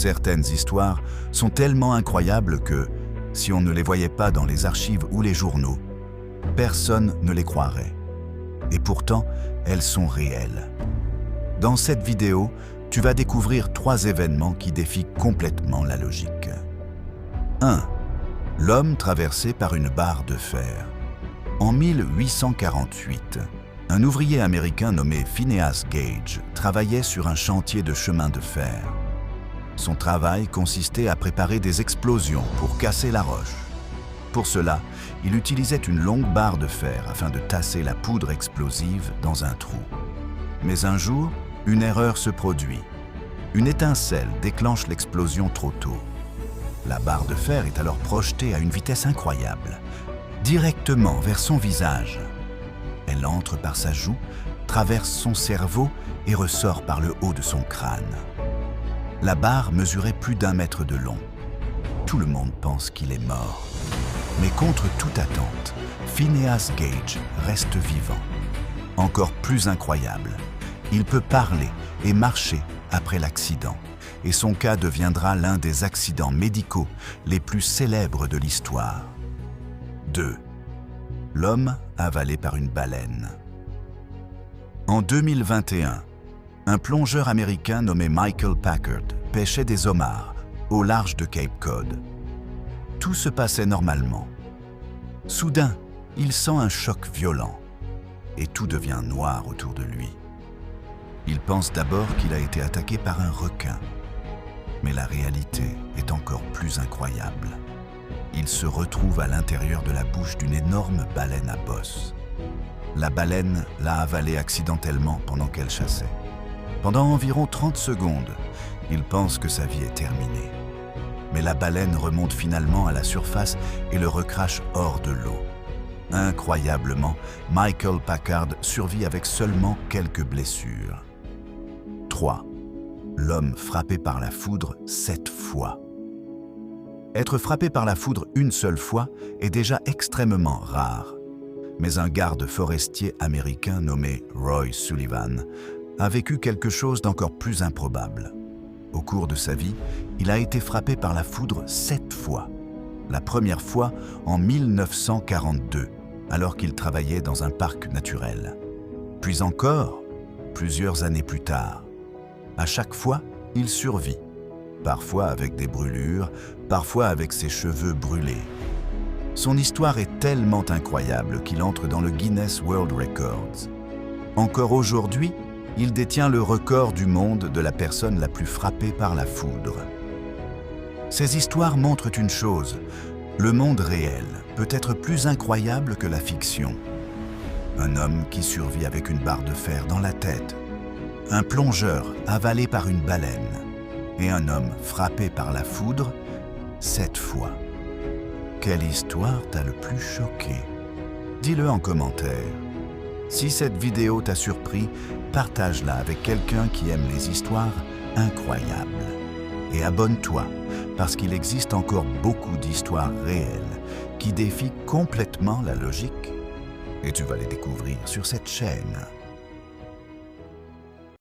Certaines histoires sont tellement incroyables que, si on ne les voyait pas dans les archives ou les journaux, personne ne les croirait. Et pourtant, elles sont réelles. Dans cette vidéo, tu vas découvrir 3 événements qui défient complètement la logique. 1. L'homme traversé par une barre de fer. En 1848, un ouvrier américain nommé Phineas Gage travaillait sur un chantier de chemin de fer. Son travail consistait à préparer des explosions pour casser la roche. Pour cela, il utilisait une longue barre de fer afin de tasser la poudre explosive dans un trou. Mais un jour, une erreur se produit. Une étincelle déclenche l'explosion trop tôt. La barre de fer est alors projetée à une vitesse incroyable, directement vers son visage. Elle entre par sa joue, traverse son cerveau et ressort par le haut de son crâne. La barre mesurait plus d'1 mètre de long. Tout le monde pense qu'il est mort. Mais contre toute attente, Phineas Gage reste vivant. Encore plus incroyable, il peut parler et marcher après l'accident, et son cas deviendra l'un des accidents médicaux les plus célèbres de l'histoire. 2. L'homme avalé par une baleine. En 2021, un plongeur américain nommé Michael Packard pêchait des homards au large de Cape Cod. Tout se passait normalement. Soudain, il sent un choc violent et tout devient noir autour de lui. Il pense d'abord qu'il a été attaqué par un requin. Mais la réalité est encore plus incroyable. Il se retrouve à l'intérieur de la bouche d'une énorme baleine à bosse. La baleine l'a avalé accidentellement pendant qu'elle chassait. Pendant environ 30 secondes, il pense que sa vie est terminée. Mais la baleine remonte finalement à la surface et le recrache hors de l'eau. Incroyablement, Michael Packard survit avec seulement quelques blessures. 3. L'homme frappé par la foudre 7 fois. Être frappé par la foudre une seule fois est déjà extrêmement rare. Mais un garde forestier américain nommé Roy Sullivan a vécu quelque chose d'encore plus improbable. Au cours de sa vie, il a été frappé par la foudre 7 fois. La première fois en 1942, alors qu'il travaillait dans un parc naturel. Puis encore, plusieurs années plus tard. À chaque fois, il survit, parfois avec des brûlures, parfois avec ses cheveux brûlés. Son histoire est tellement incroyable qu'il entre dans le Guinness World Records. Encore aujourd'hui, il détient le record du monde de la personne la plus frappée par la foudre. Ces histoires montrent une chose, le monde réel peut être plus incroyable que la fiction. Un homme qui survit avec une barre de fer dans la tête, un plongeur avalé par une baleine et un homme frappé par la foudre 7 fois. Quelle histoire t'a le plus choqué? Dis-le en commentaire. Si cette vidéo t'a surpris, partage-la avec quelqu'un qui aime les histoires incroyables. Et abonne-toi, parce qu'il existe encore beaucoup d'histoires réelles qui défient complètement la logique. Et tu vas les découvrir sur cette chaîne.